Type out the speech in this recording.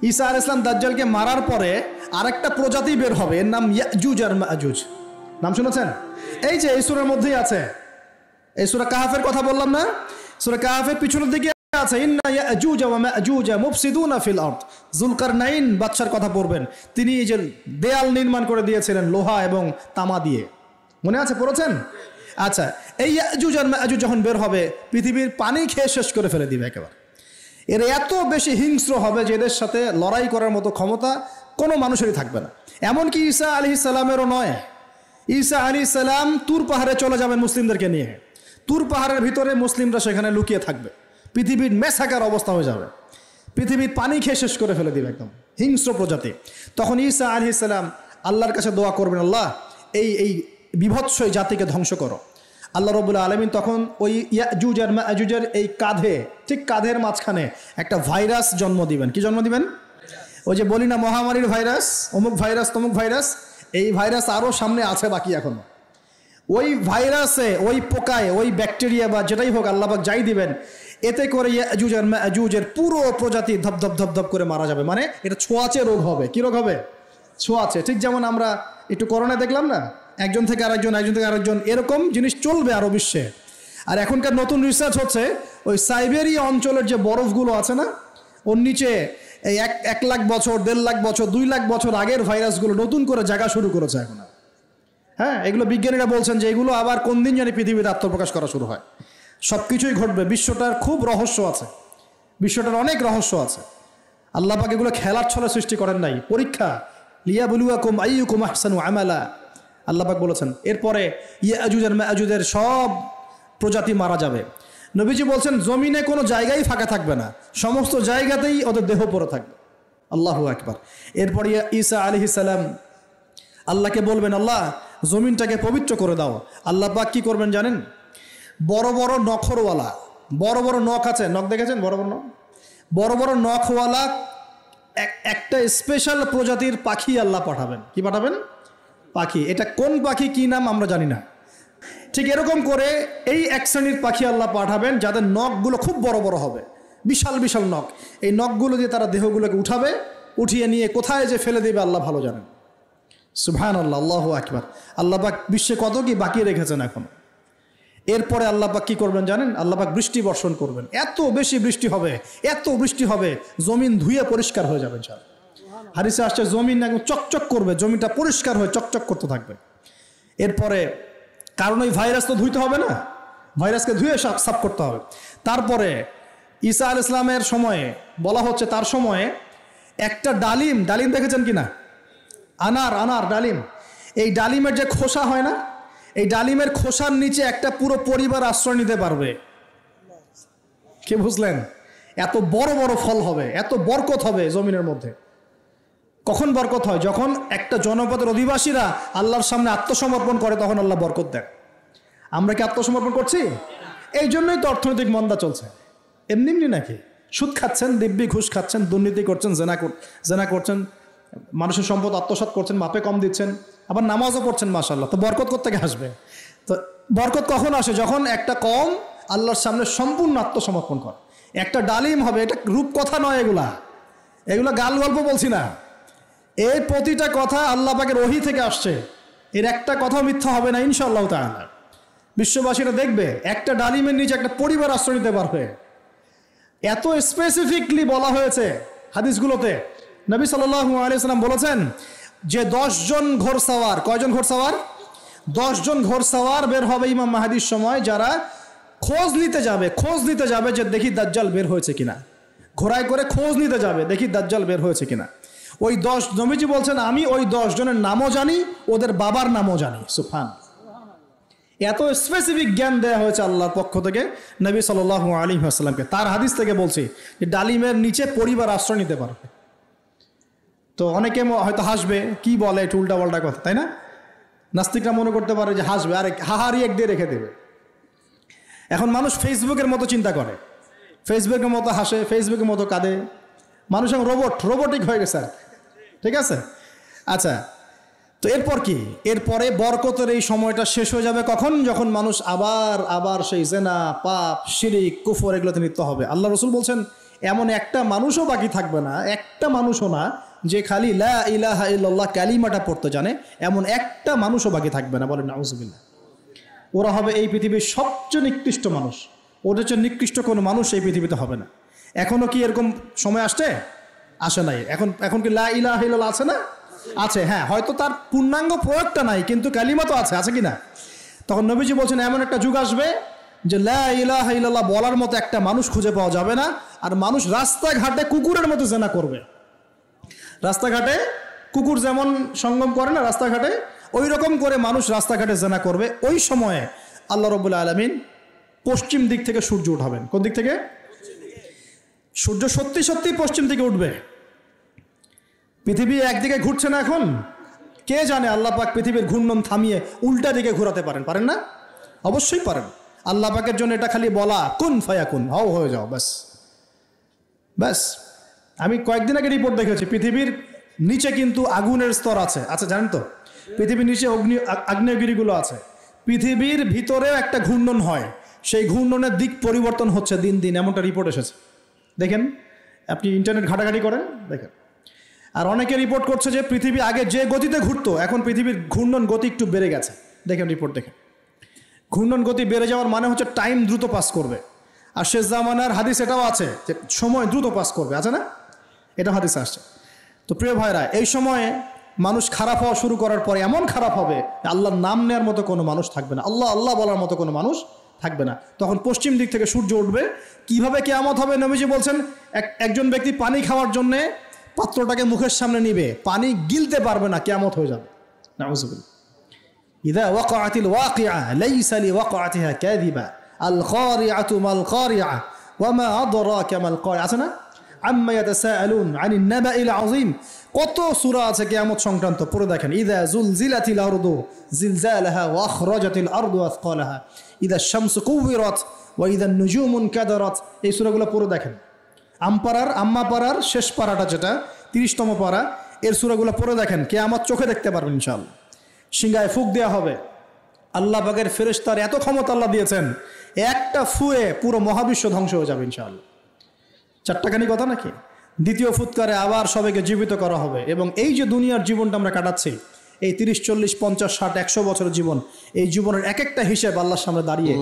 ঈসা আলাইহিস সালাম দাজ্জালকে মারার পরে আরেকটা প্রজাতি বের হবে, এর নাম ইয়াজুজ আর মাজুজ। নাম শুনেছেন? এই যে এই সূরার মধ্যেই আছে, এই সূরা কাহাফের কথা বললাম না, সূরা কাহাফের পিছনের দিকে আছে ইন্না ইয়াজুজ ওয়া মাজুজ মুফসিদুনা ফিল আরদ। যুলকারনাইন বাদশার কথা পড়বেন, তিনি এই যে দেয়াল নির্মাণ করে দিয়েছিলেন লোহা এবং তামা দিয়ে, মনে আছে, পড়েছেন? আচ্ছা, এই ইয়াজুজ আর মাজুজ যখন বের হবে পৃথিবীর পানি খেয়ে শেষ করে ফেলে দিবে একেবারে। এর এত বেশি হিংস্র হবে যে এদের সাথে লড়াই করার মতো ক্ষমতা কোনো মানুষেরই থাকবে না। এমনকি ঈসা আলাইহিস সালামেরও নয়। ঈসা আলাইহিস সালাম তুর পাহাড়ে চলে যাবেন মুসলিমদেরকে নিয়ে, তুর পাহাড়ের ভিতরে মুসলিমরা সেখানে লুকিয়ে থাকবে, পৃথিবীর মেসাকার অবস্থা হয়ে যাবে, পৃথিবীর পানি খেয়ে শেষ করে ফেলে দিবে একদম হিংস্র প্রজাতি। তখন ঈসা আলাইহিস সালাম আল্লাহর কাছে দোয়া করবেন, আল্লাহ এই বিভৎস জাতিকে ধ্বংস করো। আল্লাহ রাব্বুল আলামিন তখন ওই ইয়াজুজ আর মাজুজের এই কাঁধে, ঠিক কাঁধের মাঝখানে একটা ভাইরাস জন্ম দিবেন। কি জন্ম দিবেন? ওই যে বলি না মহামারীর ভাইরাস, অমুক ভাইরাস তমুক ভাইরাস, এই ভাইরাস আরও সামনে আছে বাকি এখনো। ওই ভাইরাসে, ওই পোকায়, ওই ব্যাকটেরিয়া বা যেটাই হোক আল্লাহ পাক যাই দিবেন, এতে করে ইয়াজুজ আর মাজুজের পুরো প্রজাতি ধপধপ ধপধপ করে মারা যাবে। মানে এটা ছোঁয়াচে রোগ হবে। কি রোগ হবে? ছোঁয়াচে। ঠিক যেমন আমরা একটু করোনা দেখলাম না, একজন থেকে আরেকজন, একজন থেকে আরেকজন, এরকম জিনিস চলবে আরও বিশ্বে। আর এখনকার নতুন রিসার্চ হচ্ছে ওই সাইবেরিয়া অঞ্চলের যে বরফগুলো আছে না, ওর নিচে এই 1 লাখ বছর, 1.5 লাখ বছর, 2 লাখ বছর আগের ভাইরাসগুলো নতুন করে জায়গা শুরু করেছে এখন। হ্যাঁ, এগুলো বিজ্ঞানীরা বলছেন যে এগুলো আবার কোন দিন জানি পৃথিবীতে আত্মপ্রকাশ করা শুরু হয়। সব কিছুই ঘটবে। বিশ্বটার খুব রহস্য আছে, বিশ্বটার অনেক রহস্য আছে। আল্লাহ পাক এগুলো খেলার ছলে সৃষ্টি করেন নাই, পরীক্ষা। লিয়াবলুয়াকুম আইয়ুকুম আহসানু আমালা, আল্লাহ পাক বলেছেন। এরপরে ইয়াজুজ আর মাজুজের সব প্রজাতি মারা যাবে। নবীজি বলছেন জমিনে কোনো জায়গায় ফাঁকা থাকবে না, সমস্ত জায়গাতেই ওদের দেহ পড়ে থাকবে। আল্লাহু আকবার। এরপরে ঈসা আলাইহিস সালাম আল্লাহকে বলবেন, আল্লাহ জমিনটাকে পবিত্র করে দাও। আল্লাহ পাক কি করবেন জানেন? বড় বড় নখরওয়ালা, বড় বড় নখ আছে, নখ দেখেছেন? বড় বড় নখ, বড় বড় নখওয়ালা একটা স্পেশাল প্রজাতির পাখি আল্লাহ পাঠাবেন। কি পাঠাবেন? পাখি। এটা কোন পাখি, কি নাম আমরা জানি না। ঠিক এরকম করে এই এক শ্রেণীর পাখি আল্লাহ পাঠাবেন যাদের নখগুলো খুব বড় বড় হবে, বিশাল বিশাল নখ। এই নখগুলো দিয়ে তারা দেহগুলোকে উঠাবে, উঠিয়ে নিয়ে কোথায় যে ফেলে দেবে আল্লাহ ভালো জানেন। সুবহানাল্লাহ, আল্লাহু আকবার। আল্লাহ পাক বিশ্বে কত কি বাকি রেখেছেন এখন। এরপরে আল্লাহ পাক কি করবেন জানেন? আল্লাহ পাক বৃষ্টি বর্ষণ করবেন। এত বেশি বৃষ্টি হবে, এত বৃষ্টি হবে, জমিন ধুয়ে পরিষ্কার হয়ে যাবে। হাদিসে আসছে জমিন একদম চকচক করবে, জমিটা পরিষ্কার হয়ে চকচক করতে থাকবে। এরপরে কারণ ওই ভাইরাস তো ধুইতে হবে না, ভাইরাসকে ধুয়ে সাফ করতে হবে। তারপরে ঈসা আলাইহিস সালামের সময়ে বলা হচ্ছে, তার সময়ে একটা ডালিম, ডালিম দেখেছেন কিনা? আনার ডালিম, এই ডালিমের যে খোসা হয় না, এই ডালিমের খোসার নিচে একটা পুরো পরিবার আশ্রয় নিতে পারবে। কি বুঝলেন? এত বড় বড় ফল হবে, এত বরকত হবে জমিনের মধ্যে। কখন বরকত হয়? যখন একটা জনপদের অধিবাসীরা আল্লাহর সামনে আত্মসমর্পণ করে, তখন আল্লাহ বরকত দেন। আমরা কি আত্মসমর্পণ করছি? এই জন্যই তো অর্থনৈতিক মন্দা চলছে। এমনি এমনি নাকি? সুদ খাচ্ছেন, দিব্যি ঘুষ খাচ্ছেন, দুর্নীতি করছেন, জেনা করছেন, মানুষের সম্পদ আত্মসাৎ করছেন, মাপে কম দিচ্ছেন, আবার নামাজও পড়ছেন, মাশাআল্লাহ। তো বরকত কোত্থেকে আসবে? তো বরকত কখন আসে? যখন একটা কম আল্লাহর সামনে সম্পূর্ণ আত্মসমর্পণ করে। একটা ডালিম হবে, এটা রূপকথা নয়, এগুলা গাল গল্প বলছি না। এই প্রতিটা কথা আল্লাহ পাকের ওহী থেকে আসছে, এর একটা কথা মিথ্যা হবে না ইনশাআল্লাহ তাআলা। বিশ্ববাসীরা দেখবে একটা ডালিমের নিচে একটা পরিবার আশ্রয় নিতে পারবে। এত স্পেসিফিকলি বলা হয়েছে হাদিসগুলোতে। নবী সাল্লাল্লাহু আলাইহি ওয়াসাল্লাম বলেছেন যে 10 জন ঘোড়সওয়ার, কয়জন ঘোড়সওয়ার? 10 জন ঘোড়সওয়ার বের হবে ইমাম মাহদির সময়, যারা খোঁজ নিতে যাবে যে দেখি দাজ্জাল বের হয়েছে কিনা। ঘোড়ায় করে খোঁজ নিতে যাবে, দেখি দাজ্জাল বের হয়েছে কিনা। ওই 10, নবীজি বলছেন আমি ওই 10 জনের নামও জানি, ওদের বাবার নামও জানি। সুবহানাল্লাহ। এত স্পেসিফিক জ্ঞান দেওয়া হয়েছে আল্লাহর পক্ষ থেকে নবী সাল্লাল্লাহু আলাইহি ওয়াসাল্লামকে। তার হাদিস থেকে বলছি যে ডালিমের নিচে পরিবার আশ্রয় নিতে পারবে। তো অনেকে হয়তো হাসবে, কি বলে একটু উল্টাপাল্টা কথা, তাই না? নাস্তিকরা মনে করতে পারে যে হাসবে, আরে হাহারি এক দিয়ে রেখে দেবে। এখন মানুষ ফেসবুকের মতো চিন্তা করে, ফেসবুকের মতো হাসে, ফেসবুকের মতো কাঁদে। মানুষ এখন রোবটিক হয়ে গেছে। ঠিক আছে, আচ্ছা। তো এরপর কি? এরপরে বরকতের এই সময়টা শেষ হয়ে যাবে কখন? যখন মানুষ আবার সেই জেনা, পাপ, শিরিক, কুফর এগুলোতে লিপ্ত হবে। আল্লাহ রাসূল বলছেন এমন একটা মানুষও বাকি থাকবে না, একটা মানুষও না যে খালি লা ইলাহা ইল্লাল্লাহ কালিমাটা পড়তে জানে, এমন একটা মানুষও বাকি থাকবে না। বলেন নাউজুবিল্লাহ। ওরা হবে এই পৃথিবীর সবচেয়ে নিকৃষ্ট মানুষ, ওদের চেয়ে নিকৃষ্ট কোনো মানুষ এই পৃথিবীতে হবে না। এখনো কি এরকম সময় আসে নাই? এখন কি লা ইলাহা ইল্লাল্লাহ আছে না? আছে, হ্যাঁ, হয়তো তার পূর্ণাঙ্গ প্রয়োগটা নাই, কিন্তু কালিমা তো আছে কি না? তখন নবীজি বলছেন এমন একটা যুগ আসবে যে লা ইলাহা ইল্লাল্লাহ বলার মতো একটা মানুষ খুঁজে পাওয়া যাবে না, আর মানুষ রাস্তাঘাটে কুকুরের মতো জেনা করবে। রাস্তাঘাটে কুকুর যেমন সঙ্গম করে না রাস্তাঘাটে, ওই রকম করে মানুষ রাস্তাঘাটে জেনা করবে। ওই সময়ে আল্লাহ রাব্বুল আলামিন পশ্চিম দিক থেকে সূর্য উঠাবেন। কোন দিক থেকে? সূর্য সত্যি সত্যি পশ্চিম থেকে উঠবে। পৃথিবী একদিকে ঘুরছে না এখন, কে জানে আল্লাহ পাক পৃথিবীর ঘূর্ণন থামিয়ে উল্টা দিকে ঘোরাতে পারেন না? অবশ্যই পারেন। আল্লাহ পাকের জন্য এটা খালি বলা, কুন ফায়াকুন, হও হয়ে যাও, ব্যাস। আমি কয়েকদিন আগে রিপোর্ট দেখেছি, পৃথিবীর নিচে কিন্তু আগুনের স্তর আছে, জানেন তো? পৃথিবীর নিচে আগ্নেয়গিরিগুলো আছে। পৃথিবীর ভিতরেও একটা ঘূর্ণন হয়, সেই ঘূর্ণনের দিক পরিবর্তন হচ্ছে দিন দিন, এমনটা রিপোর্ট এসেছে। দেখেন, আপনি ইন্টারনেট ঘাটাঘাটি করেন, দেখেন। আর অনেকে রিপোর্ট করছে যে পৃথিবী আগে যে গতিতে ঘুরতো, এখন পৃথিবীর ঘূর্ণন গতি একটু বেড়ে গেছে। দেখেন রিপোর্ট, দেখেন। ঘূর্ণন গতি বেড়ে যাওয়ার মানে হচ্ছে টাইম দ্রুত পাস করবে। আর শেষ জামানার হাদিস এটাও আছে যে সময় দ্রুত পাস করবে, আছে না? এটা হাদিস আসছে। তো প্রিয় ভাইরা, এই সময়ে মানুষ খারাপ হওয়া শুরু করার পরে এমন খারাপ হবে, আল্লাহর নাম নেওয়ার মতো কোনো মানুষ থাকবে না, আল্লাহ আল্লাহ বলার মতো কোনো মানুষ থাকবে না। তখন পশ্চিম দিক থেকে সূর্য উঠবে। কিভাবে কিয়ামত হবে? নবীজি বলছেন একজন ব্যক্তি পানি খাওয়ার জন্যে পাত্রটাকে মুখের সামনে নিবে, পানি গিলতে পারবে না, কিয়ামত হয়ে যাবে। নাউযুবিল্লাহ। ইযা ওয়াকাআতিল ওয়াকিআ লাইসা লিওয়াকাআতিহা কাযিবা আল কারিআতু মাল কারিআ ওয়া মা আদরাকা মাল কারিআ। আছে না? আম্মা ইয়াতাসাআলুন আনিন নাবাইল আযীম। কত সূরা আছে কিয়ামত সংক্রান্ত, পড়ে দেখেন। ইযা যুলজিলাতিল আরদু জিলজালাহা ওয়া আখরাজাতিল আরদু আসকালাহা ইযা শামসু কুওয়িরাত ওয়া ইযা নুজুমু কাদারাত। এই সূরাগুলো পড়ে দেখেন। আম্মা পারার শেষ পারাটা, যেটা 30তম পারা, এর সূরাগুলো পড়ে দেখেন। কিয়ামত চোখে দেখতে পারবেন ইনশাআল্লাহ। সিংহায় ফুঁক দেওয়া হবে। আল্লাহ পাকের ফেরেশতার এত ক্ষমতা আল্লাহ দিয়েছেন, একটা ফুয়ে পুরো মহাবিশ্ব ধ্বংস হয়ে যাবে ইনশাআল্লাহ। চারটাখানি কথা নাকি? দ্বিতীয় ফুৎকারে আবার সবাইকে জীবিত করা হবে। এবং এই যে দুনিয়ার জীবনটা আমরা কাটাচ্ছি, এই 30, 40, 50, 60, 100 বছরের জীবন, এই জীবনের এক একটা হিসেব আল্লাহর সামনে দাঁড়িয়ে